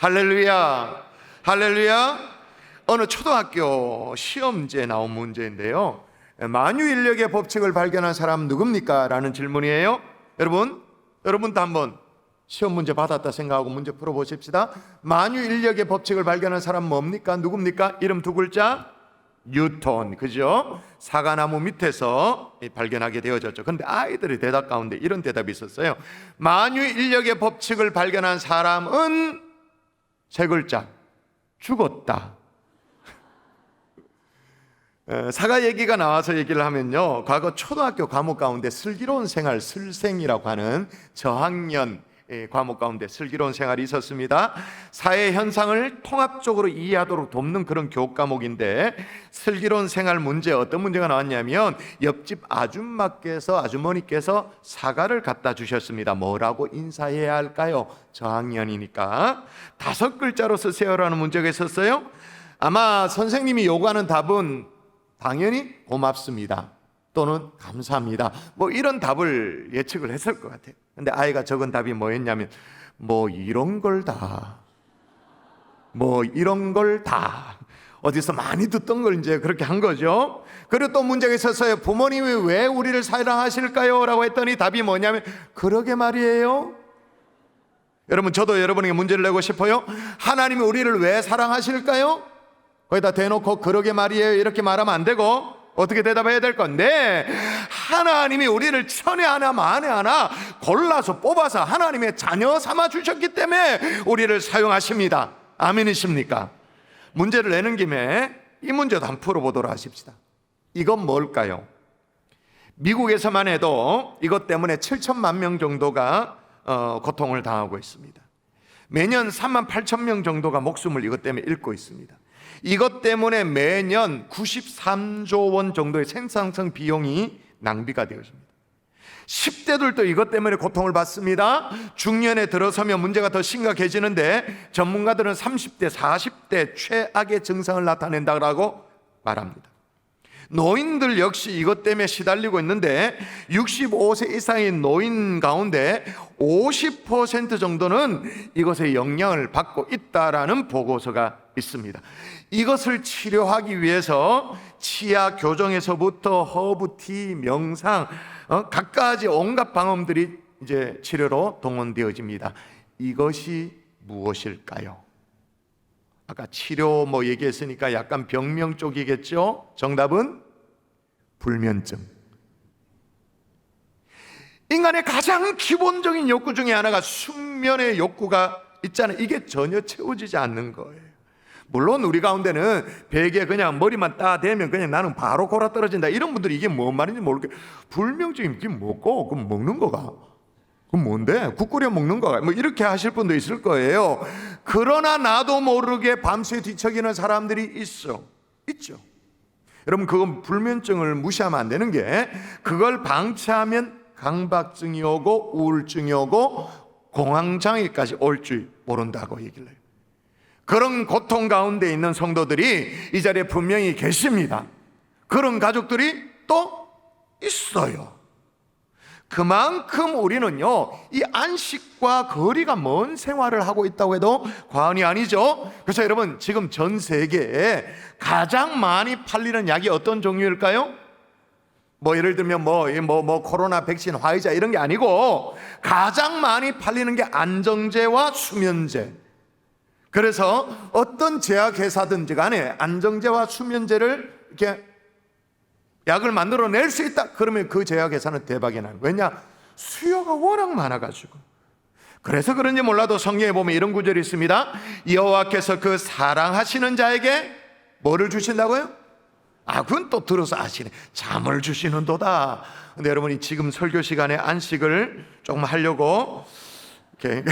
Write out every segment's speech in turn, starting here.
할렐루야, 할렐루야. 어느 초등학교 시험지에 나온 문제인데요, 만유인력의 법칙을 발견한 사람 누굽니까? 라는 질문이에요. 여러분도 한번 시험 문제 받았다 생각하고 문제 풀어보십시다. 만유인력의 법칙을 발견한 사람 뭡니까? 누굽니까? 이름 두 글자, 뉴턴. 그죠? 사과나무 밑에서 발견하게 되어졌죠. 그런데 아이들의 대답 가운데 이런 대답이 있었어요. 만유인력의 법칙을 발견한 사람은 세 글자, 죽었다. 사과 얘기가 나와서 얘기를 하면요, 과거 초등학교 과목 가운데 슬기로운 생활, 슬생이라고 하는 저학년 과목 가운데 슬기로운 생활이 있었습니다. 사회 현상을 통합적으로 이해하도록 돕는 그런 교육 과목인데, 슬기로운 생활 문제 어떤 문제가 나왔냐면, 옆집 아주머니께서 사과를 갖다 주셨습니다. 뭐라고 인사해야 할까요? 저학년이니까 5글자로 쓰세요라는 문제가 있었어요. 아마 선생님이 요구하는 답은 당연히 고맙습니다 또는 감사합니다, 뭐 이런 답을 예측을 했을 것 같아요. 근데 아이가 적은 답이 뭐였냐면, 뭐 이런 걸 다 어디서 많이 듣던 걸 이제 그렇게 한 거죠. 그리고 또 문제가 있었어요. 부모님이 왜 우리를 사랑하실까요? 라고 했더니 답이 뭐냐면, 그러게 말이에요. 여러분, 저도 여러분에게 문제를 내고 싶어요. 하나님이 우리를 왜 사랑하실까요? 거기다 대놓고 그러게 말이에요 이렇게 말하면 안 되고, 어떻게 대답해야 될 건데, 하나님이 우리를 천에 하나 만에 하나 골라서 뽑아서 하나님의 자녀 삼아 주셨기 때문에 우리를 사용하십니다. 아멘이십니까? 문제를 내는 김에 이 문제도 한번 풀어보도록 하십시다. 이건 뭘까요? 미국에서만 해도 이것 때문에 7천만 명 정도가 고통을 당하고 있습니다. 매년 3만 8천 명 정도가 목숨을 이것 때문에 잃고 있습니다. 이것 때문에 매년 93조 원 정도의 생산성 비용이 낭비가 되어집니다. 10대들도 이것 때문에 고통을 받습니다. 중년에 들어서면 문제가 더 심각해지는데, 전문가들은 30대, 40대 최악의 증상을 나타낸다고 말합니다. 노인들 역시 이것 때문에 시달리고 있는데, 65세 이상의 노인 가운데 50% 정도는 이것의 영향을 받고 있다라는 보고서가 있습니다. 이것을 치료하기 위해서 치아 교정에서부터 허브티, 명상, 갖가지 온갖 방법들이 이제 치료로 동원되어집니다. 이것이 무엇일까요? 아까 치료 뭐 얘기했으니까 약간 병명 쪽이겠죠? 정답은 불면증. 인간의 가장 기본적인 욕구 중에 하나가 숙면의 욕구가 있잖아요. 이게 전혀 채워지지 않는 거예요. 물론 우리 가운데는 베개에 그냥 머리만 따대면 그냥 나는 바로 골아 떨어진다, 이런 분들이 이게 뭔 말인지 모르겠어요. 불면증이 이게 뭐고? 그럼 먹는 거가? 그럼 뭔데? 국 끓여 먹는 거가? 뭐 이렇게 하실 분도 있을 거예요. 그러나 나도 모르게 밤새 뒤척이는 사람들이 있죠. 여러분, 그건 불면증을 무시하면 안 되는 게, 그걸 방치하면 강박증이 오고 우울증이 오고 공황장애까지 올 줄 모른다고 얘기를 해요. 그런 고통 가운데 있는 성도들이 이 자리에 분명히 계십니다. 그런 가족들이 또 있어요. 그만큼 우리는요, 이 안식과 거리가 먼 생활을 하고 있다고 해도 과언이 아니죠. 그래서 여러분, 지금 전 세계에 가장 많이 팔리는 약이 어떤 종류일까요? 뭐 예를 들면 뭐 코로나 백신, 화이자 이런 게 아니고, 가장 많이 팔리는 게 안정제와 수면제. 그래서 어떤 제약회사든지 간에 안정제와 수면제를 이렇게 약을 만들어낼 수 있다, 그러면 그 제약회사는 대박이 나는 거예요. 왜냐? 수요가 워낙 많아가지고. 그래서 그런지 몰라도 성경에 보면 이런 구절이 있습니다. 여호와께서 그 사랑하시는 자에게 뭐를 주신다고요? 그건 또 들어서 아시네. 잠을 주시는도다. 근데 여러분이 지금 설교 시간에 안식을 조금 하려고 이렇게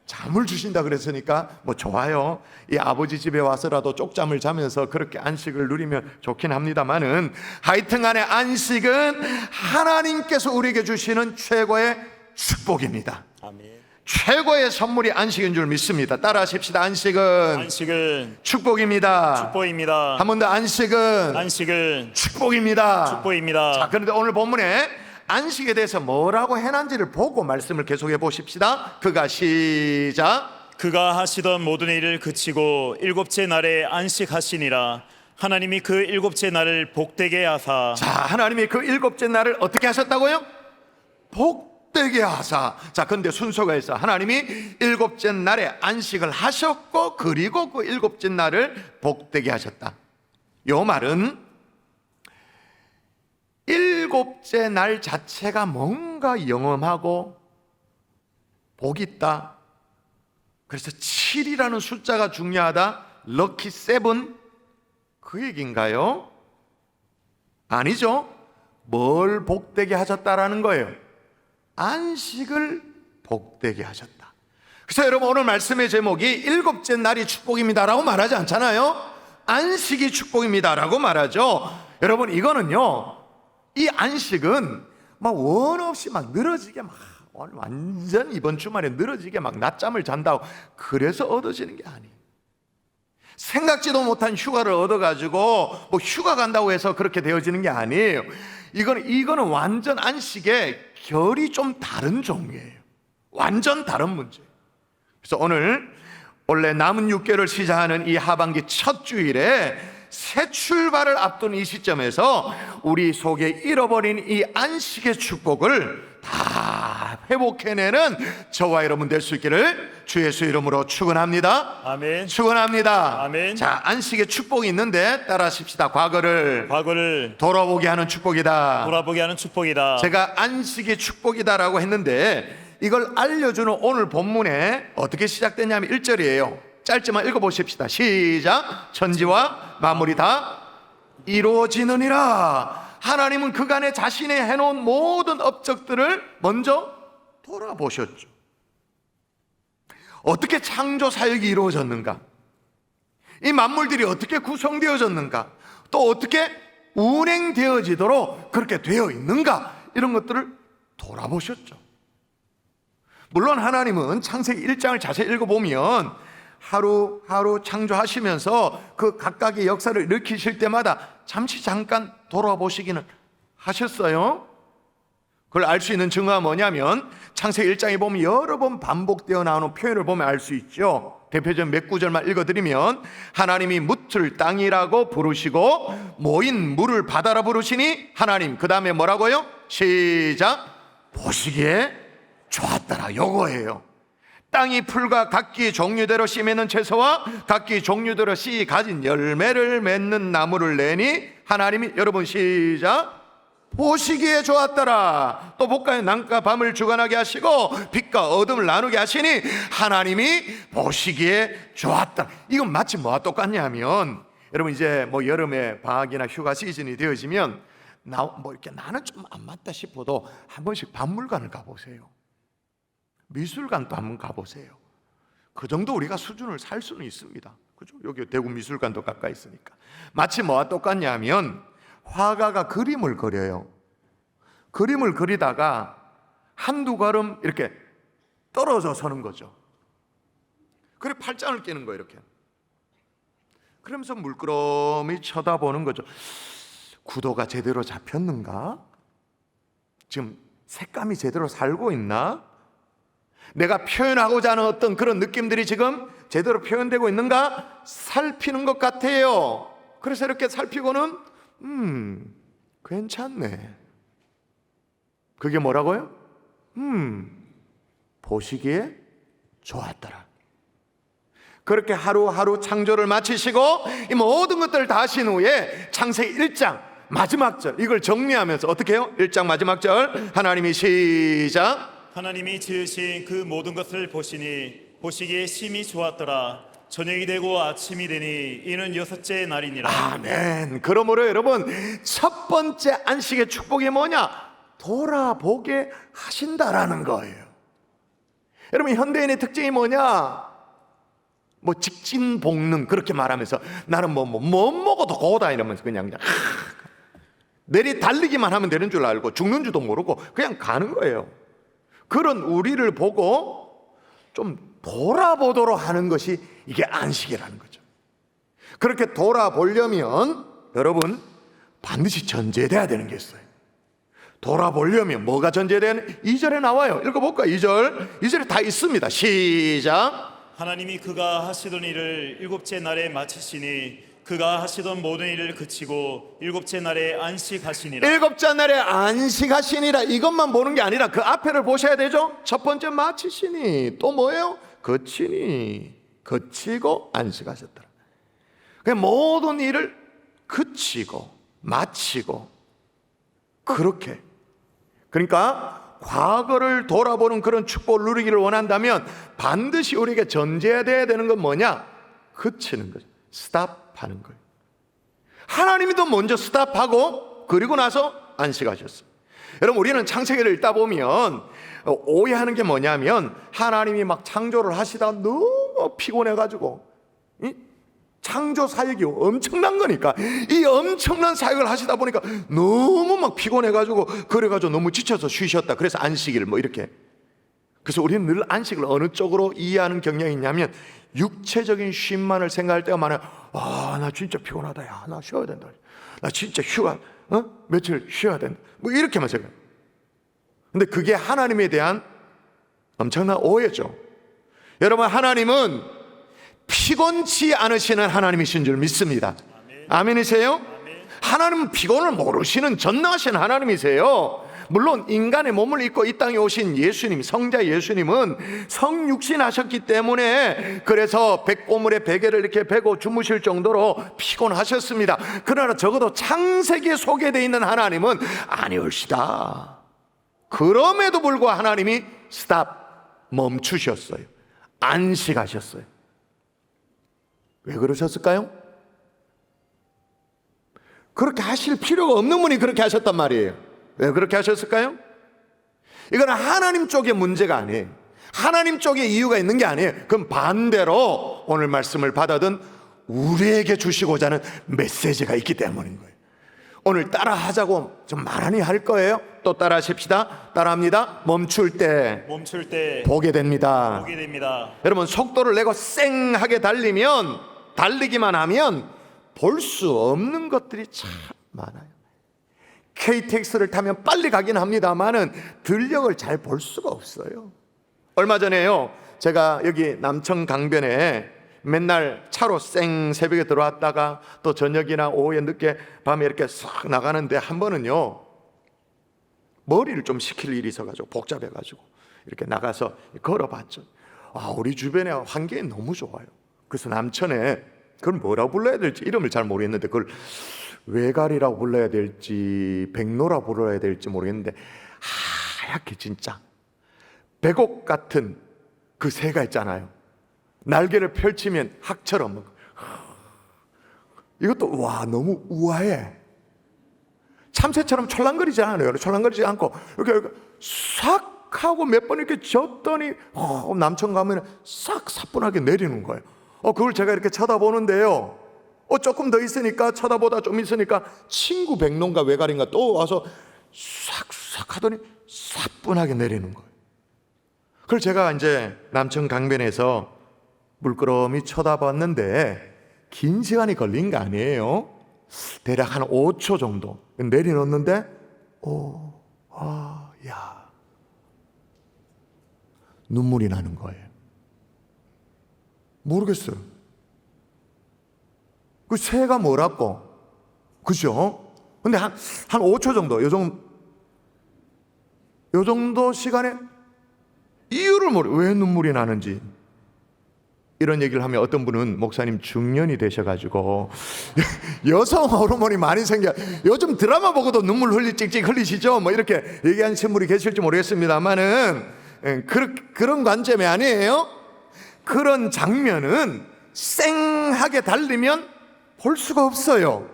잠을 주신다 그랬으니까 뭐 좋아요. 이 아버지 집에 와서라도 쪽잠을 자면서 그렇게 안식을 누리면 좋긴 합니다만은, 하여튼 간에 안식은 하나님께서 우리에게 주시는 최고의 축복입니다. 아멘. 최고의 선물이 안식인 줄 믿습니다. 따라 하십시다. 안식은 축복입니다. 축복입니다. 한 번 더, 안식은 축복입니다. 자, 그런데 오늘 본문에 안식에 대해서 뭐라고 해놨는지를 보고 말씀을 계속해 보십시다. 그가 시작. 그가 하시던 모든 일을 그치고 일곱째 날에 안식하시니라. 하나님이 그 일곱째 날을 복되게 하사. 자, 하나님이 그 일곱째 날을 어떻게 하셨다고요? 복되게 하사. 자, 근데 순서가 있어. 하나님이 일곱째 날에 안식을 하셨고, 그리고 그 일곱째 날을 복되게 하셨다. 요 말은 일곱째 날 자체가 뭔가 영험하고 복이 있다. 그래서 7이라는 숫자가 중요하다. 럭키 세븐, 그 얘기인가요? 아니죠. 뭘 복되게 하셨다라는 거예요? 안식을 복되게 하셨다. 그래서 여러분, 오늘 말씀의 제목이 일곱째 날이 축복입니다라고 말하지 않잖아요. 안식이 축복입니다라고 말하죠. 여러분, 이거는요, 이 안식은 막 원 없이 막 늘어지게 막 완전 이번 주말에 늘어지게 막 낮잠을 잔다고 그래서 얻어지는 게 아니에요. 생각지도 못한 휴가를 얻어가지고 뭐 휴가 간다고 해서 그렇게 되어지는 게 아니에요. 이거는 완전 안식의 결이 좀 다른 종류예요. 완전 다른 문제예요. 그래서 오늘 원래 남은 6개월을 시작하는 이 하반기 첫 주일에 새 출발을 앞둔 이 시점에서 우리 속에 잃어버린 이 안식의 축복을 다 회복해내는 저와 여러분 될 수 있기를 주 예수 이름으로 축원합니다. 아멘. 축원합니다. 아멘. 자, 안식의 축복이 있는데 따라하십시다. 과거를 돌아보게 하는 축복이다. 돌아보게 하는 축복이다. 제가 안식의 축복이다라고 했는데 이걸 알려주는 오늘 본문에 어떻게 시작되냐면 1절이에요. 짧지만 읽어보십시다. 시작. 천지와 만물이 다 이루어지느니라. 하나님은 그간에 자신이 해놓은 모든 업적들을 먼저 돌아보셨죠. 어떻게 창조 사역이 이루어졌는가, 이 만물들이 어떻게 구성되어졌는가, 또 어떻게 운행되어지도록 그렇게 되어 있는가, 이런 것들을 돌아보셨죠. 물론 하나님은 창세기 1장을 자세히 읽어보면 하루하루 창조하시면서 그 각각의 역사를 일으키실 때마다 잠깐 돌아보시기는 하셨어요. 그걸 알 수 있는 증거가 뭐냐면 창세기 1장에 보면 여러 번 반복되어 나오는 표현을 보면 알 수 있죠. 대표적인 몇 구절만 읽어드리면, 하나님이 묻을 땅이라고 부르시고 모인 물을 바다라 부르시니 하나님, 그 다음에 뭐라고요? 시작. 보시기에 좋았더라. 요거예요. 땅이 풀과 각기 종류대로 씨 맺는 채소와 각기 종류대로 씨 가진 열매를 맺는 나무를 내니 하나님이, 여러분 시작, 보시기에 좋았더라. 또 볼까요? 낮과 밤을 주관하게 하시고 빛과 어둠을 나누게 하시니 하나님이 보시기에 좋았더라. 이건 마치 뭐와 똑같냐면, 여러분 이제 뭐 여름에 방학이나 휴가 시즌이 되어지면 뭐 이렇게 나는 좀 안 맞다 싶어도 한 번씩 박물관을 가보세요. 미술관도 한번 가보세요. 그 정도 우리가 수준을 살 수는 있습니다. 그죠? 여기 대구 미술관도 가까이 있으니까. 마치 뭐와 똑같냐면 화가가 그림을 그려요. 그림을 그리다가 한두 걸음 이렇게 떨어져 서는 거죠. 그래 팔짱을 끼는 거예요. 이렇게. 그러면서 물끄러미 쳐다보는 거죠. 구도가 제대로 잡혔는가? 지금 색감이 제대로 살고 있나? 내가 표현하고자 하는 어떤 그런 느낌들이 지금 제대로 표현되고 있는가 살피는 것 같아요. 그래서 이렇게 살피고는 괜찮네. 그게 뭐라고요? 보시기에 좋았더라. 그렇게 하루하루 창조를 마치시고 이 모든 것들을 다 하신 후에 창세기 1장 마지막 절, 이걸 정리하면서 어떻게 해요? 1장 마지막 절, 하나님이 시작. 하나님이 지으신 그 모든 것을 보시니 보시기에 심히 좋았더라. 저녁이 되고 아침이 되니 이는 여섯째 날이니라. 아멘. 그러므로 여러분, 첫 번째 안식의 축복이 뭐냐? 돌아보게 하신다라는 거예요. 여러분, 현대인의 특징이 뭐냐? 뭐 직진복능 그렇게 말하면서 나는 뭐 먹어도 고다 이러면서 그냥 내리 달리기만 하면 되는 줄 알고 죽는 줄도 모르고 그냥 가는 거예요. 그런 우리를 보고 좀 돌아보도록 하는 것이 이게 안식이라는 거죠. 그렇게 돌아보려면 여러분 반드시 전제돼야 되는 게 있어요. 돌아보려면 뭐가 전제되는? 2절에 나와요. 읽어볼까요? 2절에 다 있습니다. 시작. 하나님이 그가 하시던 일을 일곱째 날에 마치시니 그가 하시던 모든 일을 그치고 일곱째 날에 안식하시니라. 일곱째 날에 안식하시니라. 이것만 보는 게 아니라 그 앞에를 보셔야 되죠. 첫 번째 마치시니, 또 뭐예요? 그치니, 그치고 안식하셨더라. 그 모든 일을 그치고 마치고, 그렇게, 그러니까 과거를 돌아보는 그런 축복을 누리기를 원한다면 반드시 우리에게 전제해야 되는 건 뭐냐? 그치는 거죠. 스탑하는 거예요. 하나님이 더 먼저 스탑하고 그리고 나서 안식하셨어요. 여러분, 우리는 창세기를 읽다 보면 오해하는 게 뭐냐면 하나님이 막 창조를 하시다 너무 피곤해가지고, 창조 사역이 엄청난 거니까 이 엄청난 사역을 하시다 보니까 너무 막 피곤해가지고, 그래가지고 너무 지쳐서 쉬셨다, 그래서 안식일 뭐 이렇게. 그래서 우리는 늘 안식을 어느 쪽으로 이해하는 경향이 있냐면 육체적인 쉼만을 생각할 때가 많아요. 나 진짜 피곤하다, 야, 나 쉬어야 된다, 나 진짜 휴가 며칠 쉬어야 된다, 뭐 이렇게만 생각해요. 근데 그게 하나님에 대한 엄청난 오해죠. 여러분, 하나님은 피곤치 않으시는 하나님이신 줄 믿습니다. 아멘이세요? 하나님은 피곤을 모르시는 전능하신 하나님이세요. 물론 인간의 몸을 입고 이 땅에 오신 예수님, 성자 예수님은 성육신 하셨기 때문에 그래서 백고물에 베개를 이렇게 베고 주무실 정도로 피곤하셨습니다. 그러나 적어도 창세기에 소개되어 있는 하나님은 아니올시다. 그럼에도 불구하고 하나님이 스탑, 멈추셨어요. 안식하셨어요. 왜 그러셨을까요? 그렇게 하실 필요가 없는 분이 그렇게 하셨단 말이에요. 왜 그렇게 하셨을까요? 이건 하나님 쪽의 문제가 아니에요. 하나님 쪽에 이유가 있는 게 아니에요. 그럼 반대로 오늘 말씀을 받아든 우리에게 주시고자 하는 메시지가 있기 때문인 거예요. 오늘 따라 하자고 좀 많이 할 거예요. 또 따라 하십시다. 따라합니다. 멈출 때 보게 됩니다. 여러분, 속도를 내고 쌩하게 달리기만 하면 볼 수 없는 것들이 참 많아요. KTX를 타면 빨리 가긴 합니다만은 들녘을 잘 볼 수가 없어요. 얼마 전에요, 제가 여기 남청 강변에 맨날 차로 새벽에 들어왔다가 또 저녁이나 오후에 늦게 밤에 이렇게 싹 나가는데 한 번은요, 머리를 좀 식힐 일이 있어가지고 복잡해가지고 이렇게 나가서 걸어봤죠. 우리 주변에 환경이 너무 좋아요. 그래서 남천에 그걸 뭐라고 불러야 될지 이름을 잘 모르겠는데, 그걸 외갈이라고 불러야 될지 백로라고 불러야 될지 모르겠는데, 하얗게 진짜 백옥 같은 그 새가 있잖아요. 날개를 펼치면 학처럼. 이것도 너무 우아해. 참새처럼 촐랑거리지 않아요. 촐랑거리지 않고 이렇게 싹 하고 몇 번 이렇게 졌더니 남천 가면 싹 사뿐하게 내리는 거예요. 그걸 제가 이렇게 쳐다보는데요, 조금 더 있으니까, 쳐다보다 좀 있으니까 친구 백론가 외갈인가 또 와서 싹싹 하더니 사뿐하게 내리는 거예요. 그걸 제가 이제 남천 강변에서 물끄러미 쳐다봤는데 긴 시간이 걸린 거 아니에요. 대략 한 5초 정도 내려놓는데 눈물이 나는 거예요. 모르겠어요. 그 새가 뭐라고, 그죠? 근데 한 5초 정도, 요 정도 시간에 이유를 왜 눈물이 나는지 이런 얘기를 하면 어떤 분은 목사님 중년이 되셔가지고 여성 호르몬이 많이 생겨, 요즘 드라마 보고도 눈물 찍찍 흘리시죠? 뭐 이렇게 얘기하는 분이 계실지 모르겠습니다만은 그런 관점이 아니에요. 그런 장면은 쌩하게 달리면 볼 수가 없어요.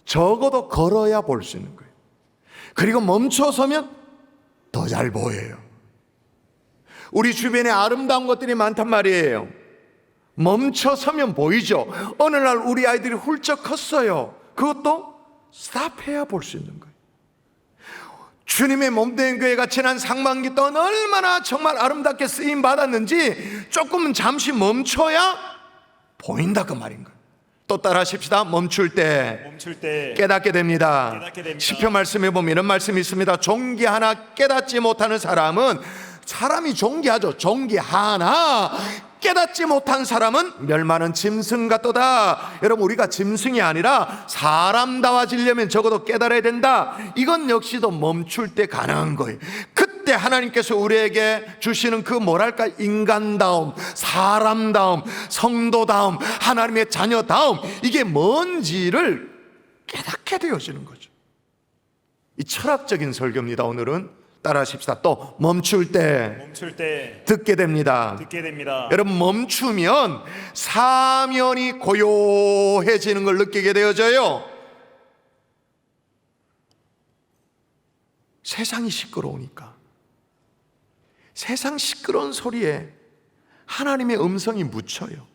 적어도 걸어야 볼 수 있는 거예요. 그리고 멈춰서면 더 잘 보여요. 우리 주변에 아름다운 것들이 많단 말이에요. 멈춰서면 보이죠. 어느 날 우리 아이들이 훌쩍 컸어요. 그것도 스탑해야 볼 수 있는 거예요. 주님의 몸된 교회가 지난 상반기 동안 얼마나 정말 아름답게 쓰임 받았는지 조금은 잠시 멈춰야 보인다 그 말인 거예요. 또 따라 하십시다. 멈출 때 깨닫게 됩니다. 시편 말씀에 보면 이런 말씀이 있습니다. 존귀하나 깨닫지 못하는 사람은, 사람이 존귀하죠. 존귀하나 깨닫지 못한 사람은 멸망하는 짐승 같도다. 여러분, 우리가 짐승이 아니라 사람다워지려면 적어도 깨달아야 된다. 이건 역시도 멈출 때 가능한 거예요. 그때 하나님께서 우리에게 주시는 그 뭐랄까, 인간다움, 사람다움, 성도다움, 하나님의 자녀다움, 이게 뭔지를 깨닫게 되어지는 거죠. 이 철학적인 설교입니다. 오늘은 따라하십시다. 또 멈출 때 듣게 됩니다. 여러분, 멈추면 사면이 고요해지는 걸 느끼게 되어져요. 세상이 시끄러우니까, 세상 시끄러운 소리에 하나님의 음성이 묻혀요.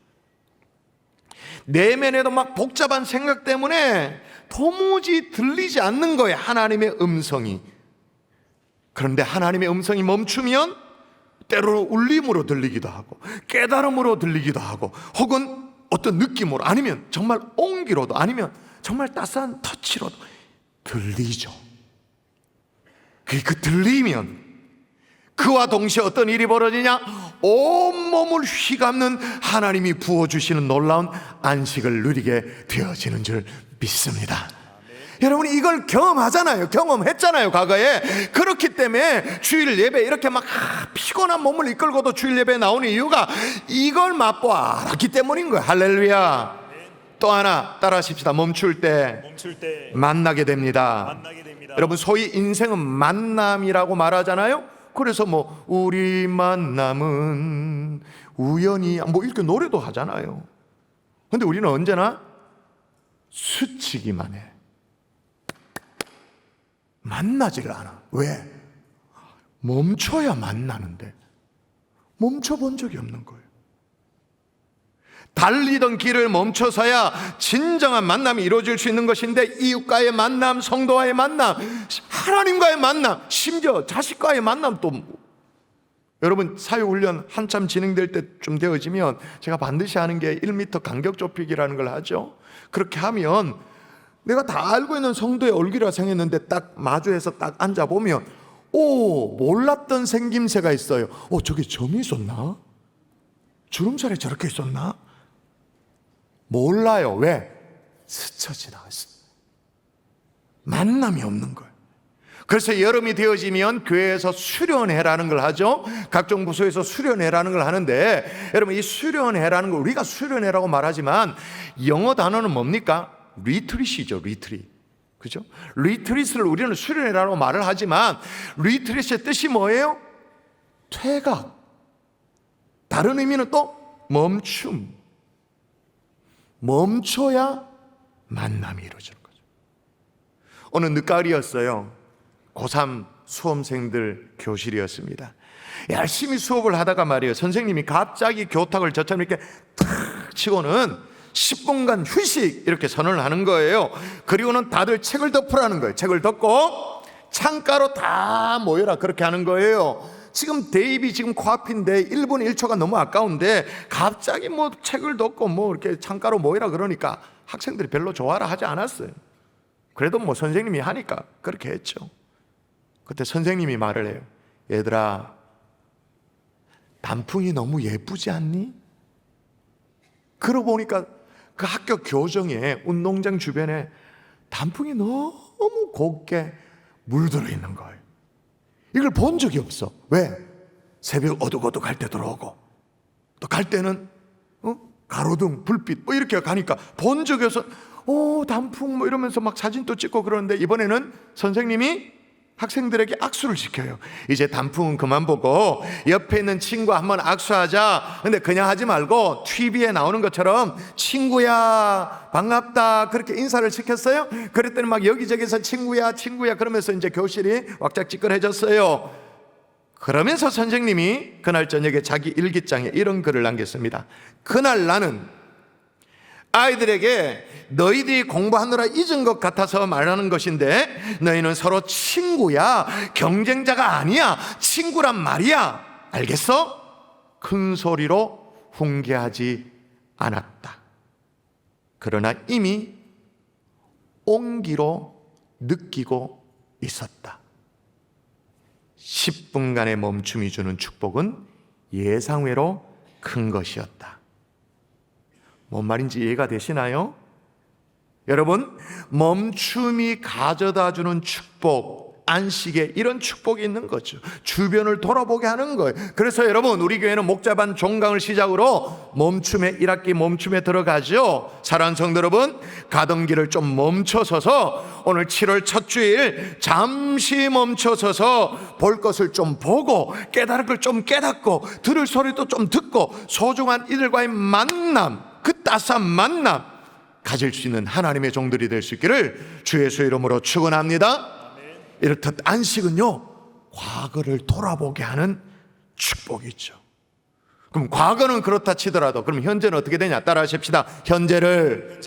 내면에도 막 복잡한 생각 때문에 도무지 들리지 않는 거예요, 하나님의 음성이. 그런데 하나님의 음성이 멈추면 때로는 울림으로 들리기도 하고, 깨달음으로 들리기도 하고, 혹은 어떤 느낌으로, 아니면 정말 온기로도, 아니면 정말 따스한 터치로도 들리죠. 그 들리면 그와 동시에 어떤 일이 벌어지냐? 온몸을 휘감는 하나님이 부어주시는 놀라운 안식을 누리게 되어지는 줄 믿습니다. 여러분이 이걸 경험하잖아요. 경험했잖아요, 과거에. 그렇기 때문에 주일 예배 이렇게 막 피곤한 몸을 이끌고도 주일 예배에 나오는 이유가 이걸 맛보아 알았기 때문인 거예요. 할렐루야. 또 하나 따라하십시다. 멈출 때 만나게 됩니다. 여러분, 소위 인생은 만남이라고 말하잖아요. 그래서 뭐 우리 만남은 우연히 뭐 이렇게 노래도 하잖아요. 근데 우리는 언제나 스치기만 해. 만나지를 않아. 왜? 멈춰야 만나는데 멈춰본 적이 없는 거예요. 달리던 길을 멈춰서야 진정한 만남이 이루어질 수 있는 것인데, 이웃과의 만남, 성도와의 만남, 하나님과의 만남, 심지어 자식과의 만남도. 여러분, 사회훈련 한참 진행될 때쯤 되어지면 제가 반드시 하는 게 1m 간격 좁히기라는 걸 하죠. 그렇게 하면 내가 다 알고 있는 성도의 얼굴이라 생각했는데 딱 마주해서 딱 앉아보면, 오, 몰랐던 생김새가 있어요. 저게 점이 있었나? 주름살이 저렇게 있었나? 몰라요. 왜? 스쳐 지나갔어. 만남이 없는 거예요. 그래서 여름이 되어지면 교회에서 수련회라는 걸 하죠. 각종 부서에서 수련회라는 걸 하는데, 여러분, 이 수련회라는 걸 우리가 수련회라고 말하지만 영어 단어는 뭡니까? 리트릿이죠. 리트릿. 그죠? 리트릿을 우리는 수련회라고 말을 하지만 리트릿의 뜻이 뭐예요? 퇴각. 다른 의미는 또 멈춤. 멈춰야 만남이 이루어지는 거죠. 어느 늦가을이었어요. 고3 수험생들 교실이었습니다. 열심히 수업을 하다가 말이에요, 선생님이 갑자기 교탁을 저처럼 이렇게 탁 치고는 10분간 휴식 이렇게 선언을 하는 거예요. 그리고는 다들 책을 덮으라는 거예요. 책을 덮고 창가로 다 모여라, 그렇게 하는 거예요. 지금 대입이 지금 코앞인데 1분 1초가 너무 아까운데 갑자기 뭐 책을 덮고 뭐 이렇게 창가로 모이라 그러니까 학생들이 별로 좋아라 하지 않았어요. 그래도 뭐 선생님이 하니까 그렇게 했죠. 그때 선생님이 말을 해요. 얘들아, 단풍이 너무 예쁘지 않니? 그러고 보니까 그 학교 교정에 운동장 주변에 단풍이 너무 곱게 물들어 있는 거예요. 이걸 본 적이 없어. 왜? 새벽 어둑어둑할 때 들어오고, 또 갈 때는 가로등, 불빛 뭐 이렇게 가니까 본 적이 없어. 단풍 뭐 이러면서 막 사진도 찍고 그러는데, 이번에는 선생님이 학생들에게 악수를 시켜요. 이제 단풍은 그만 보고 옆에 있는 친구와 한번 악수하자. 근데 그냥 하지 말고 TV에 나오는 것처럼 친구야 반갑다 그렇게 인사를 시켰어요. 그랬더니 막 여기저기서 친구야 친구야 그러면서 이제 교실이 왁자지껄해졌어요. 그러면서 선생님이 그날 저녁에 자기 일기장에 이런 글을 남겼습니다. 그날 나는 아이들에게 너희들이 공부하느라 잊은 것 같아서 말하는 것인데, 너희는 서로 친구야, 경쟁자가 아니야, 친구란 말이야, 알겠어? 큰 소리로 훈계하지 않았다. 그러나 이미 온기로 느끼고 있었다. 10분간의 멈춤이 주는 축복은 예상외로 큰 것이었다. 뭔 말인지 이해가 되시나요? 여러분, 멈춤이 가져다 주는 축복, 안식에 이런 축복이 있는 거죠. 주변을 돌아보게 하는 거예요. 그래서 여러분, 우리 교회는 목자반 종강을 시작으로 멈춤에 1학기 멈춤에 들어가죠. 사랑하는 성도 여러분, 가던 길을 좀 멈춰서서 오늘 7월 첫 주일 잠시 멈춰서서 볼 것을 좀 보고 깨달을 걸 좀 깨닫고 들을 소리도 좀 듣고 소중한 이들과의 만남, 그 따스한 만남 가질 수 있는 하나님의 종들이 될 수 있기를 주 예수 이름으로 축원합니다. 이렇듯 안식은요, 과거를 돌아보게 하는 축복이죠. 그럼 과거는 그렇다 치더라도 그럼 현재는 어떻게 되냐? 따라 하십시다. 현재를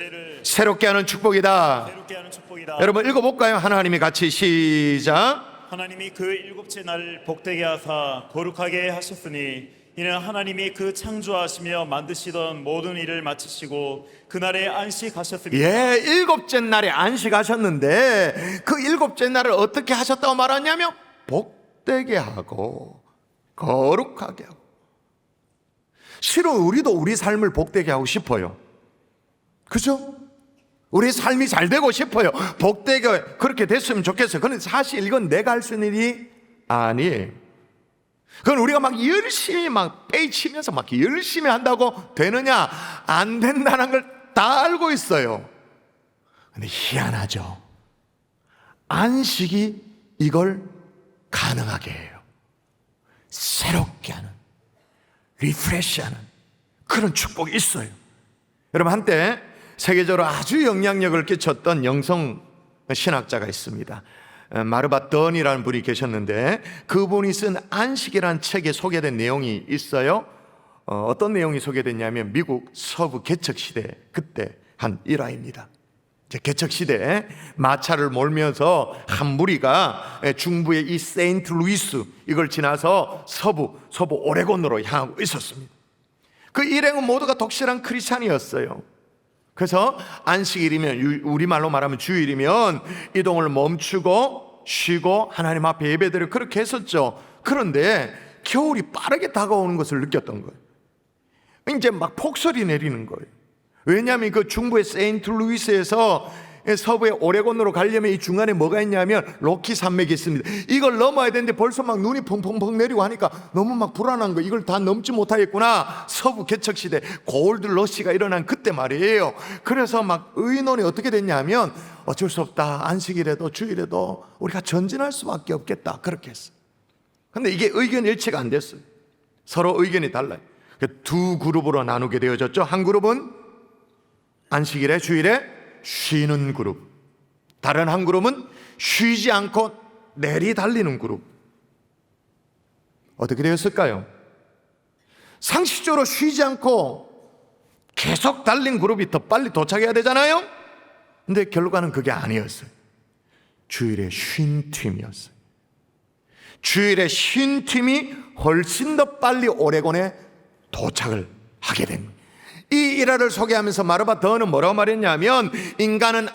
새롭게 하는 축복이다. 새롭게 하는 축복이다. 여러분 읽어볼까요? 하나님이 같이 시작. 하나님이 그 일곱째 날을 복되게 하사 거룩하게 하셨으니 이는 하나님이 그 창조하시며 만드시던 모든 일을 마치시고 그날에 안식하셨습니다. 예, 일곱째 날에 안식하셨는데 그 일곱째 날을 어떻게 하셨다고 말하냐면 복되게 하고 거룩하게 하고. 실은 우리도 우리 삶을 복되게 하고 싶어요. 그죠? 우리 삶이 잘 되고 싶어요. 복되게 그렇게 됐으면 좋겠어요. 그런데 사실 이건 내가 할 수 있는 일이 아니에요. 그건 우리가 막 열심히 막 빼치면서 막 열심히 한다고 되느냐? 안 된다는 걸 다 알고 있어요. 근데 희한하죠. 안식이 이걸 가능하게 해요. 새롭게 하는, 리프레시하는 그런 축복이 있어요. 여러분, 한때 세계적으로 아주 영향력을 끼쳤던 영성 신학자가 있습니다. 마르바 던이라는 분이 계셨는데 그분이 쓴 안식이라는 책에 소개된 내용이 있어요. 어떤 내용이 소개됐냐면 미국 서부 개척시대 그때 한 일화입니다. 개척시대에 마차를 몰면서 한 무리가 중부의 이 세인트 루이스 이걸 지나서 서부 오레곤으로 향하고 있었습니다. 그 일행은 모두가 독실한 크리스찬이었어요. 그래서 안식일이면, 우리말로 말하면 주일이면 이동을 멈추고 쉬고 하나님 앞에 예배드리고 그렇게 했었죠. 그런데 겨울이 빠르게 다가오는 것을 느꼈던 거예요. 이제 막 폭설이 내리는 거예요. 왜냐하면 그 중부의 세인트 루이스에서 서부의 오레곤으로 가려면 이 중간에 뭐가 있냐면 로키 산맥이 있습니다. 이걸 넘어야 되는데 벌써 막 눈이 펑펑펑 내리고 하니까 너무 막 불안한 거예요. 이걸 다 넘지 못하겠구나. 서부 개척시대 골드 러시가 일어난 그때 말이에요. 그래서 막 의논이 어떻게 됐냐면 어쩔 수 없다. 안식일에도 주일에도 우리가 전진할 수밖에 없겠다. 그렇게 했어요. 근데 이게 의견 일치가 안 됐어요. 서로 의견이 달라요. 두 그룹으로 나누게 되어졌죠. 한 그룹은 안식일에 주일에 쉬는 그룹, 다른 한 그룹은 쉬지 않고 내리달리는 그룹. 어떻게 되었을까요? 상식적으로 쉬지 않고 계속 달린 그룹이 더 빨리 도착해야 되잖아요. 근데 결과는 그게 아니었어요. 주일에 쉰 팀이었어요. 주일에 쉰 팀이 훨씬 더 빨리 오레곤에 도착을 하게 된 거예요. 이 일화를 소개하면서 마르바 더는 뭐라고 말했냐면 인간은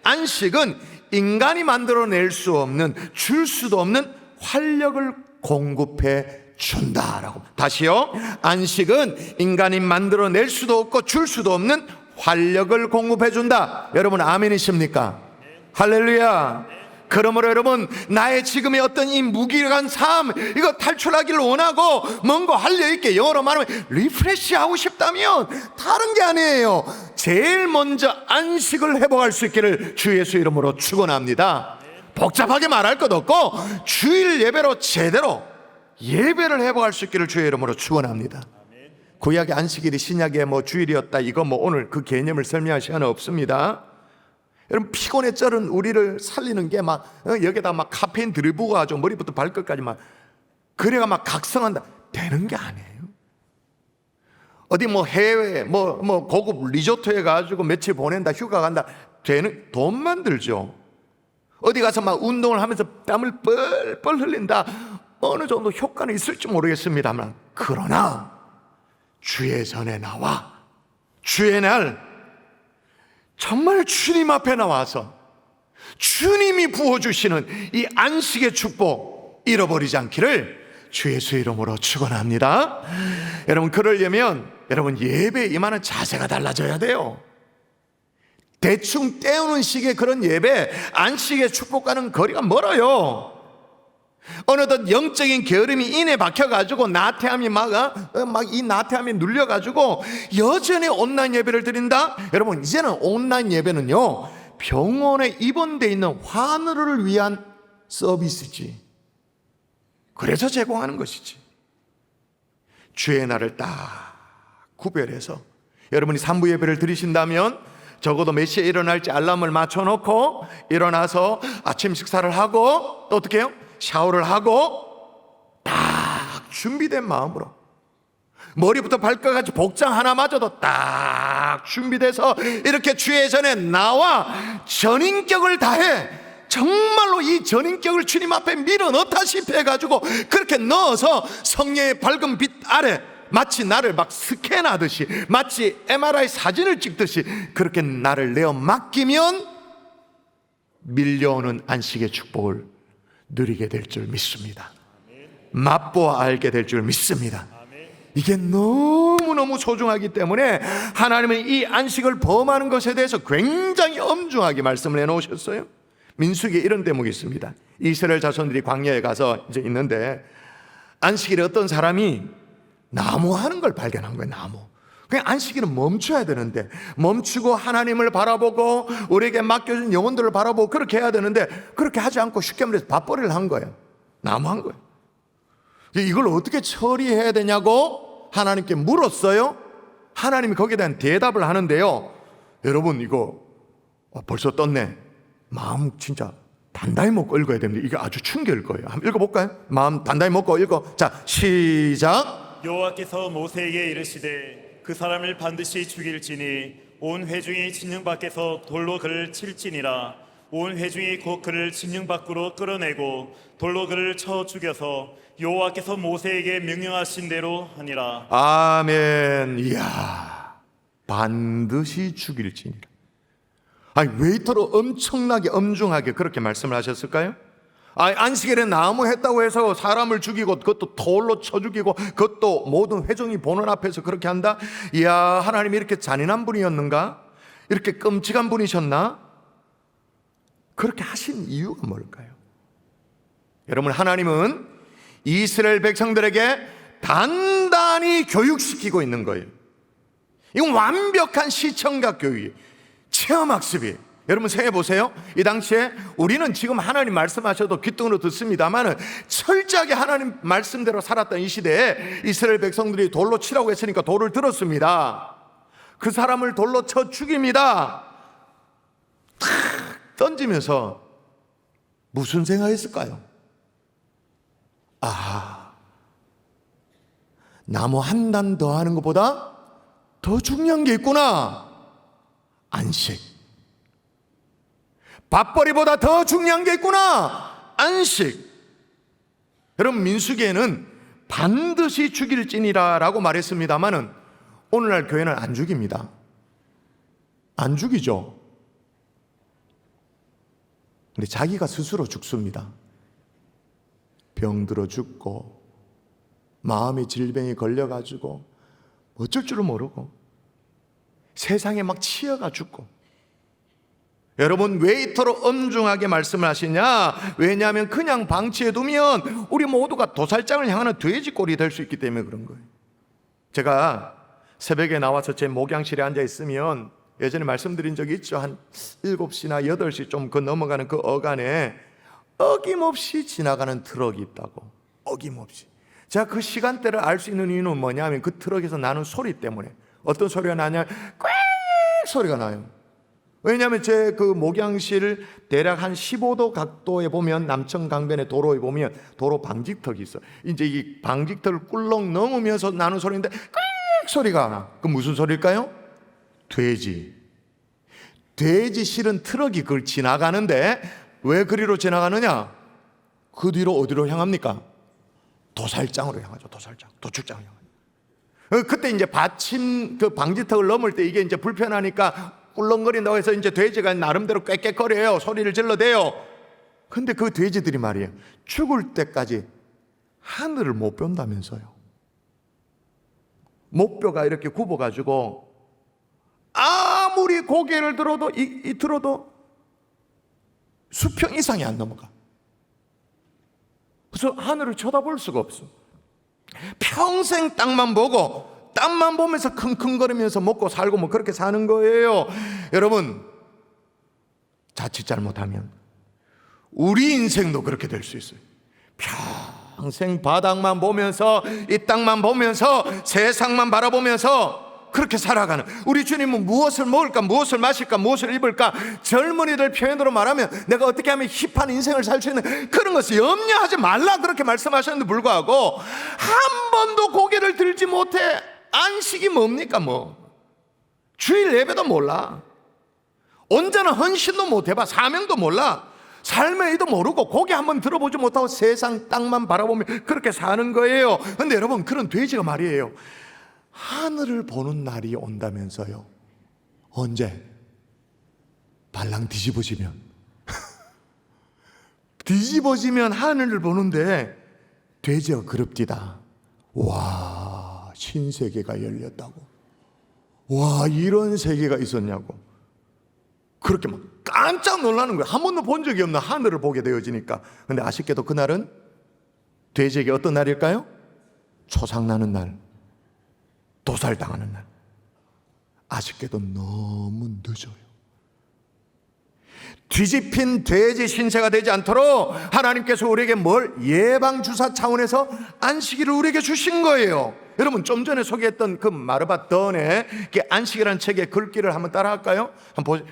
안식은 인간이 만들어낼 수 없는, 줄 수도 없는 활력을 공급해 준다라고. 다시요. 안식은 인간이 만들어낼 수도 없고 줄 수도 없는 활력을 공급해 준다. 여러분 아멘이십니까? 할렐루야. 그러므로 여러분, 나의 지금의 어떤 이 무기력한 삶, 이거 탈출하기를 원하고 뭔가 활력있게, 영어로 말하면 리프레시 하고 싶다면 다른 게 아니에요. 제일 먼저 안식을 회복할 수 있기를 주 예수 이름으로 축원합니다. 복잡하게 말할 것 없고 주일 예배로 제대로 예배를 회복할 수 있기를 주의 이름으로 축원합니다. 구약의 안식일이 신약의 뭐 주일이었다, 이거 뭐 오늘 그 개념을 설명할 시간은 없습니다. 여러분, 피곤에 쩔은 우리를 살리는 게 막 여기다 막 카페인 들이부어가지고 머리부터 발끝까지 막 그래가 막 각성한다, 되는 게 아니에요. 어디 뭐 해외 뭐 고급 리조트 해가지고 며칠 보낸다, 휴가 간다, 되는, 돈만 들죠. 어디 가서 막 운동을 하면서 땀을 뻘뻘 흘린다, 어느 정도 효과는 있을지 모르겠습니다만, 그러나 주의 전에 나와 주의 날 정말 주님 앞에 나와서 주님이 부어주시는 이 안식의 축복 잃어버리지 않기를 주 예수 이름으로 축원합니다. 여러분, 그러려면 여러분 예배에 임하는 자세가 달라져야 돼요. 대충 때우는 식의 그런 예배, 안식의 축복과는 거리가 멀어요. 어느덧 영적인 게으름이 인에 박혀가지고 나태함이 막 이 나태함이 눌려가지고 여전히 온라인 예배를 드린다? 여러분, 이제는 온라인 예배는요, 병원에 입원되어 있는 환우를 위한 서비스지. 그래서 제공하는 것이지. 주의 날을 딱 구별해서 여러분이 3부 예배를 드리신다면 적어도 몇 시에 일어날지 알람을 맞춰놓고 일어나서 아침 식사를 하고 또 어떻게 해요? 샤워를 하고 딱 준비된 마음으로 머리부터 발끝까지 복장 하나마저도 딱 준비돼서 이렇게 주의 전에 나와 전인격을 다해 정말로 이 전인격을 주님 앞에 밀어 넣다시피 해가지고 그렇게 넣어서 성령의 밝은 빛 아래 마치 나를 막 스캔하듯이 마치 MRI 사진을 찍듯이 그렇게 나를 내어 맡기면 밀려오는 안식의 축복을 누리게 될 줄 믿습니다. 맛보아 알게 될 줄 믿습니다. 이게 너무너무 소중하기 때문에 하나님은 이 안식을 범하는 것에 대해서 굉장히 엄중하게 말씀을 해놓으셨어요. 민수기에 이런 대목이 있습니다. 이스라엘 자손들이 광야에 가서 이제 있는데 안식일에 어떤 사람이 나무 하는 걸 발견한 거예요. 나무. 그냥 안식일은 멈춰야 되는데 멈추고 하나님을 바라보고 우리에게 맡겨준 영혼들을 바라보고 그렇게 해야 되는데 그렇게 하지 않고 쉽게 말해서 밥벌이를 한 거예요. 나무 한 거예요. 이걸 어떻게 처리해야 되냐고 하나님께 물었어요. 하나님이 거기에 대한 대답을 하는데요, 여러분 이거 벌써 떴네. 마음 진짜 단단히 먹고 읽어야 됩니다. 이게 아주 충격일 거예요. 한번 읽어볼까요? 마음 단단히 먹고 읽어. 자, 시작. 여호와께서 모세에게 이르시되 그 사람을 반드시 죽일지니 온 회중이 진영 밖에서 돌로 그를 칠지니라. 온 회중이 곧 그를 진영 밖으로 끌어내고 돌로 그를 쳐 죽여서 여호와께서 모세에게 명령하신 대로 하니라. 아멘. 이야, 반드시 죽일지니라. 아니, 왜 이토록 엄청나게 엄중하게 그렇게 말씀을 하셨을까요? 아니, 안식일에 나무 했다고 해서 사람을 죽이고 그것도 돌로 쳐 죽이고 그것도 모든 회중이 보는 앞에서 그렇게 한다? 이야, 하나님이 이렇게 잔인한 분이었는가? 이렇게 끔찍한 분이셨나? 그렇게 하신 이유가 뭘까요? 여러분, 하나님은 이스라엘 백성들에게 단단히 교육시키고 있는 거예요. 이건 완벽한 시청각 교육이에요. 체험학습이. 여러분 생각해 보세요. 이 당시에 우리는 지금 하나님 말씀하셔도 귀뚱으로 듣습니다만 철저하게 하나님 말씀대로 살았던 이 시대에 이스라엘 백성들이 돌로 치라고 했으니까 돌을 들었습니다. 그 사람을 돌로 쳐 죽입니다. 탁 던지면서 무슨 생각했을까요? 아, 나무 한 단 더 하는 것보다 더 중요한 게 있구나. 안식. 밥벌이보다 더 중요한 게 있구나. 안식. 여러분, 민수기에는 반드시 죽일지니라 라고 말했습니다마는 오늘날 교회는 안 죽입니다. 안 죽이죠. 근데 자기가 스스로 죽습니다. 병들어 죽고 마음의 질병이 걸려가지고 어쩔 줄을 모르고 세상에 막 치여가 죽고. 여러분, 왜 이토록 엄중하게 말씀을 하시냐? 왜냐하면 그냥 방치해 두면 우리 모두가 도살장을 향하는 돼지꼴이 될 수 있기 때문에 그런 거예요. 제가 새벽에 나와서 제 목양실에 앉아 있으면 예전에 말씀드린 적이 있죠. 한 7시나 8시 좀 그 넘어가는 그 어간에 어김없이 지나가는 트럭이 있다고. 어김없이. 제가 그 시간대를 알 수 있는 이유는 뭐냐면 그 트럭에서 나는 소리 때문에. 어떤 소리가 나냐? 꽥 소리가 나요. 왜냐하면 제 그 목양실 대략 한 15도 각도에 보면 남천 강변의 도로에 보면 도로 방직턱이 있어. 이제 이 방직턱을 꿀렁 넘으면서 나는 소리인데 꽥 소리가 나. 그 무슨 소리일까요? 돼지 실은 트럭이 그걸 지나가는데 왜 그리로 지나가느냐? 그 뒤로 어디로 향합니까? 도살장으로 향하죠. 도축장으로 향하죠. 그때 이제 받침 그 방지턱을 넘을 때 이게 이제 불편하니까 꿀렁거린다고 해서 이제 돼지가 나름대로 꽥꽥거려요. 소리를 질러대요. 근데 그 돼지들이 말이에요, 죽을 때까지 하늘을 못 본다면서요. 목뼈가 이렇게 굽어가지고 아무리 고개를 들어도 들어도 수평 이상이 안 넘어가. 그래서 하늘을 쳐다볼 수가 없어. 평생 땅만 보고 땅만 보면서 킁킁거리면서 먹고 살고 뭐 그렇게 사는 거예요. 여러분, 자칫 잘못하면 우리 인생도 그렇게 될 수 있어요. 평생 바닥만 보면서 이 땅만 보면서 세상만 바라보면서 그렇게 살아가는, 우리 주님은 무엇을 먹을까, 무엇을 마실까, 무엇을 입을까, 젊은이들 표현으로 말하면 내가 어떻게 하면 힙한 인생을 살 수 있는 그런 것을 염려하지 말라 그렇게 말씀하셨는데 불구하고 한 번도 고개를 들지 못해. 안식이 뭡니까? 뭐 주일 예배도 몰라, 온전한 헌신도 못 해봐, 사명도 몰라, 삶의 의도 모르고 고개 한번 들어보지 못하고 세상 땅만 바라보며 그렇게 사는 거예요. 근데 여러분, 그런 돼지가 말이에요, 하늘을 보는 날이 온다면서요. 언제? 발랑 뒤집어지면 뒤집어지면 하늘을 보는데 돼지가 그럽디다. 와, 신세계가 열렸다고. 와, 이런 세계가 있었냐고. 그렇게 막 깜짝 놀라는 거예요. 한 번도 본 적이 없는 하늘을 보게 되어지니까. 근데 아쉽게도 그날은 돼지에게 어떤 날일까요? 초상나는 날, 도살당하는 날. 아쉽게도 너무 늦어요. 뒤집힌 돼지 신세가 되지 않도록 하나님께서 우리에게 뭘 예방주사 차원에서 안식일을 우리에게 주신 거예요. 여러분, 좀 전에 소개했던 그 마르바 던의 안식이라는 책의 글귀를 한번 따라할까요? 한번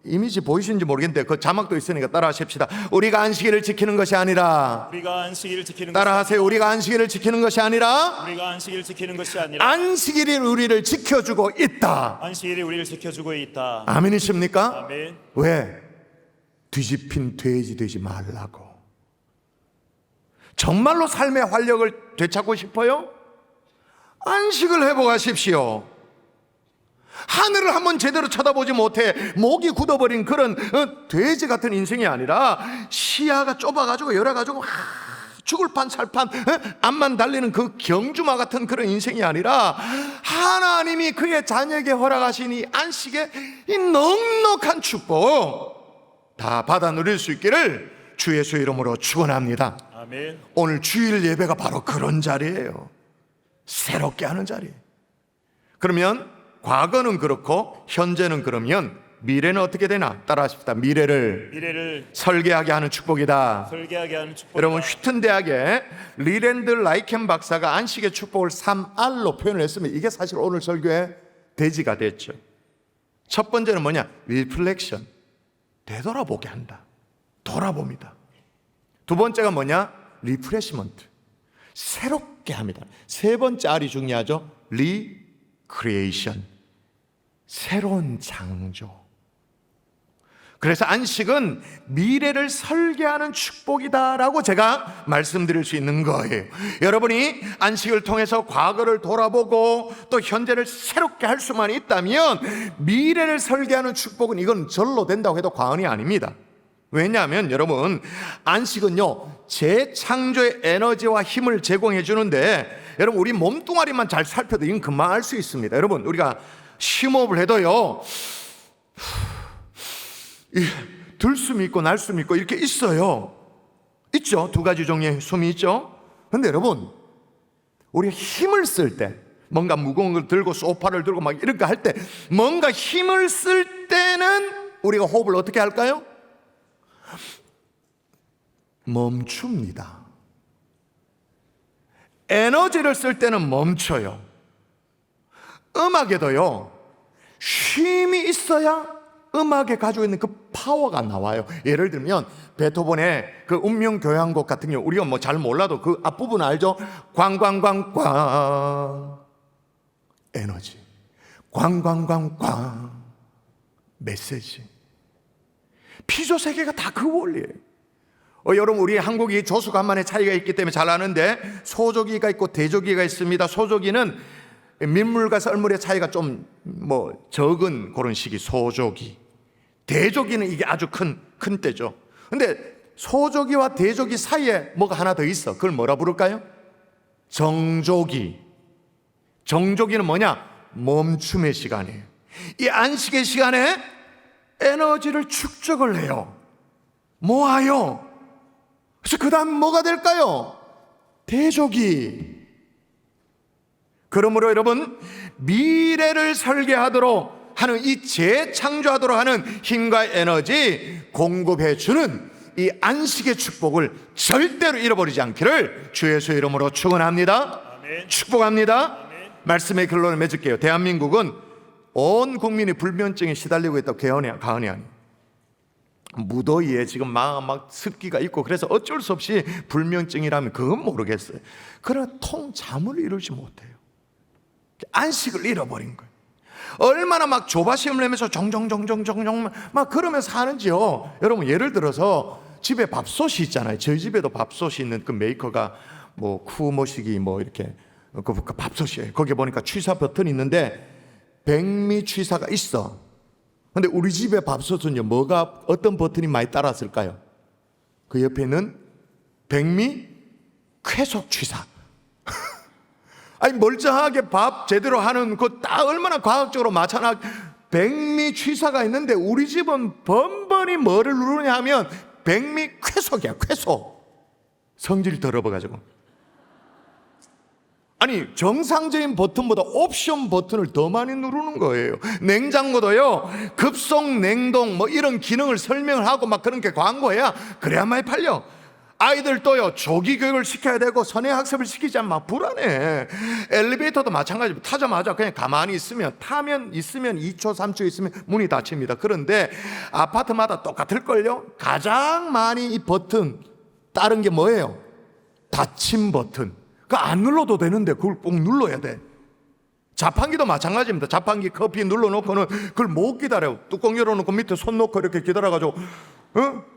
이미지 보이시는지 모르겠는데 그 자막도 있으니까 따라하십시다. 우리가 안식일을 지키는 것이 아니라, 우리가 안식일을 지키는 따라하세요. 우리가 안식일을 지키는 것이 아니라, 우리가 안식일을 지키는 것이 아니라 안식일이 우리를 지켜주고 있다. 안식일이 우리를 지켜주고 있다. 아멘이십니까? 아멘. 왜? 뒤집힌 돼지 되지 말라고. 정말로 삶의 활력을 되찾고 싶어요? 안식을 회복하십시오. 하늘을 한번 제대로 쳐다보지 못해 목이 굳어버린 그런 돼지 같은 인생이 아니라 시야가 좁아가지고 열어가지고 죽을 판 살판 앞만 달리는 그 경주마 같은 그런 인생이 아니라 하나님이 그의 자녀에게 허락하신 이 안식의 이 넉넉한 축복 다 받아 누릴 수 있기를 주 예수 이름으로 축원합니다. 아멘. 오늘 주일 예배가 바로 그런 자리예요. 새롭게 하는 자리. 그러면 과거는 그렇고 현재는 그러면 미래는 어떻게 되나? 따라하십시다. 미래를 설계하게 하는 축복이다. 설계하게 하는 축복. 여러분, 휘튼 대학의 리랜드 라이켄 박사가 안식의 축복을 3R로 표현을 했으면 이게 사실 오늘 설교의 대지가 됐죠. 첫 번째는 뭐냐? 리플렉션, 되돌아보게 한다. 돌아봅니다. 두 번째가 뭐냐? 리프레시먼트, 새롭게 합니다. 세 번째 R이 중요하죠. 리크리에이션, 새로운 창조. 그래서 안식은 미래를 설계하는 축복이다라고 제가 말씀드릴 수 있는 거예요. 여러분이 안식을 통해서 과거를 돌아보고 또 현재를 새롭게 할 수만 있다면 미래를 설계하는 축복은 이건 절로 된다고 해도 과언이 아닙니다. 왜냐하면 여러분, 안식은요 재창조의 에너지와 힘을 제공해 주는데, 여러분 우리 몸뚱아리만 잘 살펴도 이건 금방 알 수 있습니다. 여러분, 우리가 심호흡을 해도요 들숨이 있고 날숨이 있고 이렇게 있어요. 있죠. 두 가지 종류의 숨이 있죠. 근데 여러분, 우리가 힘을 쓸 때, 뭔가 무거운 걸 들고 소파를 들고 막 이렇게 할 때, 뭔가 힘을 쓸 때는 우리가 호흡을 어떻게 할까요? 멈춥니다. 에너지를 쓸 때는 멈춰요. 음악에도요 쉼이 있어야 음악에 가지고 있는 그 파워가 나와요. 예를 들면 베토벤의 그 운명교향곡 같은 경우, 우리가 뭐 잘 몰라도 그 앞부분 알죠? 광광광광 에너지, 광광광광 메시지. 피조 세계가 다 그 원리예요. 여러분, 우리 한국이 조수간만의 차이가 있기 때문에 잘 아는데, 소조기가 있고 대조기가 있습니다. 소조기는 민물과 썰물의 차이가 좀 적은 그런 시기, 소조기. 대조기는 이게 아주 큰 때죠. 근데 소조기와 대조기 사이에 뭐가 하나 더 있어. 그걸 뭐라 부를까요? 정조기. 정조기는 뭐냐? 멈춤의 시간이에요. 이 안식의 시간에 에너지를 축적을 해요. 모아요. 그래서 그 다음 뭐가 될까요? 대조기. 그러므로 여러분, 미래를 설계하도록 하는, 이 재창조하도록 하는 힘과 에너지 공급해 주는 이 안식의 축복을 절대로 잃어버리지 않기를 주 예수의 이름으로 축원합니다. 아멘. 축복합니다. 아멘. 말씀의 결론을 맺을게요. 대한민국은 온 국민이 불면증에 시달리고 있다고 가언이 아니에요. 무더위에 지금 막 습기가 있고 그래서 어쩔 수 없이 불면증이라면 그건 모르겠어요. 그러나 통잠을 이루지 못해요. 안식을 잃어버린 거예요. 얼마나 막 조바심을 내면서 정정정정정정 막 그러면서 하는지요. 여러분, 예를 들어서 집에 밥솥이 있잖아요. 저희 집에도 밥솥이 있는 그 메이커가 뭐 쿠모시기 뭐 이렇게 그 밥솥이에요. 거기 보니까 취사 버튼이 있는데 백미 취사가 있어. 근데 우리 집의 밥솥은요, 뭐가 어떤 버튼이 많이 따랐을까요? 그 옆에는 백미 쾌속 취사. 아니, 멀쩡하게 밥 제대로 하는 그 딱 얼마나 과학적으로 맞춰나 백미 취사가 있는데 우리 집은 번번이 뭐를 누르냐 하면 백미 쾌속이야, 쾌속. 성질이 더러워가지고. 아니, 정상적인 버튼보다 옵션 버튼을 더 많이 누르는 거예요. 냉장고도요, 급속 냉동 뭐 이런 기능을 설명을 하고 막 그런 게 광고해야 그래야만이 팔려. 아이들도요, 조기 교육을 시켜야 되고 선행 학습을 시키지 않으면 막 불안해. 엘리베이터도 마찬가지로 타자마자 그냥 가만히 있으면, 타면 있으면 2초 3초 있으면 문이 닫힙니다. 그런데 아파트마다 똑같을걸요. 가장 많이 이 버튼 다른 게 뭐예요? 닫힘 버튼. 그거 안 눌러도 되는데 그걸 꼭 눌러야 돼. 자판기도 마찬가지입니다. 자판기 커피 눌러놓고는 그걸 못 기다려요. 뚜껑 열어놓고 밑에 손 놓고 이렇게 기다려가지고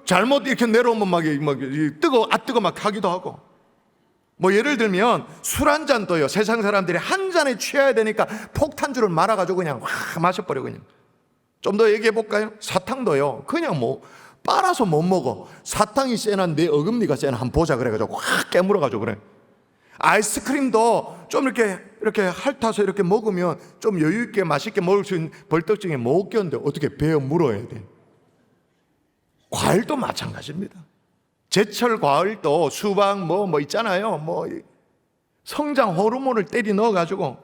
잘못 이렇게 내려오면 막 뜨거 막 하기도 하고. 뭐 예를 들면 술 한 잔도요, 세상 사람들이 한 잔에 취해야 되니까 폭탄주를 말아가지고 그냥 확 마셔버려. 그냥 좀 더 얘기해 볼까요? 사탕도요, 그냥 뭐 빨아서 못 먹어. 사탕이 세나 내 어금니가 세나 한번 보자 그래가지고 확 깨물어가지고 그래. 아이스크림도 좀 이렇게 핥아서 이렇게 먹으면 좀 여유 있게 맛있게 먹을 수 있는 벌떡증에 못 견뎌. 어떻게 베어 물어야 돼. 과일도 마찬가지입니다. 제철 과일도 수박 뭐 있잖아요. 뭐 성장 호르몬을 때리 넣어가지고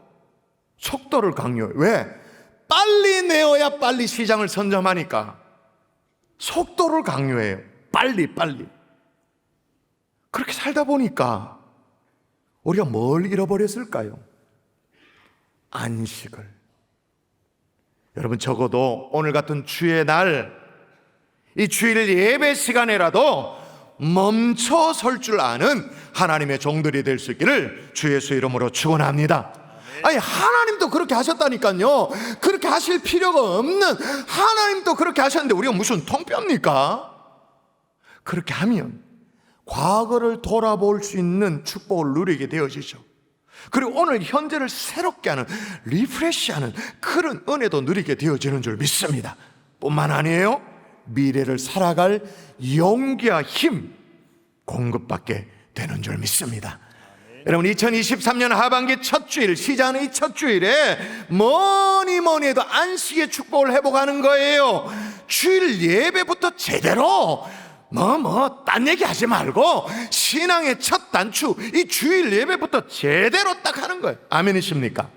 속도를 강요해. 왜? 빨리 내어야 빨리 시장을 선점하니까 속도를 강요해요. 빨리. 그렇게 살다 보니까 우리가 뭘 잃어버렸을까요? 안식을. 여러분, 적어도 오늘 같은 주의 날, 이 주일 예배 시간에라도 멈춰 설 줄 아는 하나님의 종들이 될 수 있기를 주 예수 이름으로 축원합니다. 아니, 하나님도 그렇게 하셨다니까요. 그렇게 하실 필요가 없는 하나님도 그렇게 하셨는데 우리가 무슨 통뼈입니까? 그렇게 하면 과거를 돌아볼 수 있는 축복을 누리게 되어지죠. 그리고 오늘 현재를 새롭게 하는, 리프레시하는 그런 은혜도 누리게 되어지는 줄 믿습니다. 뿐만 아니에요, 미래를 살아갈 용기와 힘 공급받게 되는 줄 믿습니다. 여러분, 2023년 하반기 첫 주일, 시작하는 이 첫 주일에 뭐니 해도 안식의 축복을 회복하는 거예요. 주일 예배부터 제대로 딴 얘기 하지 말고 신앙의 첫 단추, 이 주일 예배부터 제대로 딱 하는 거예요. 아멘이십니까?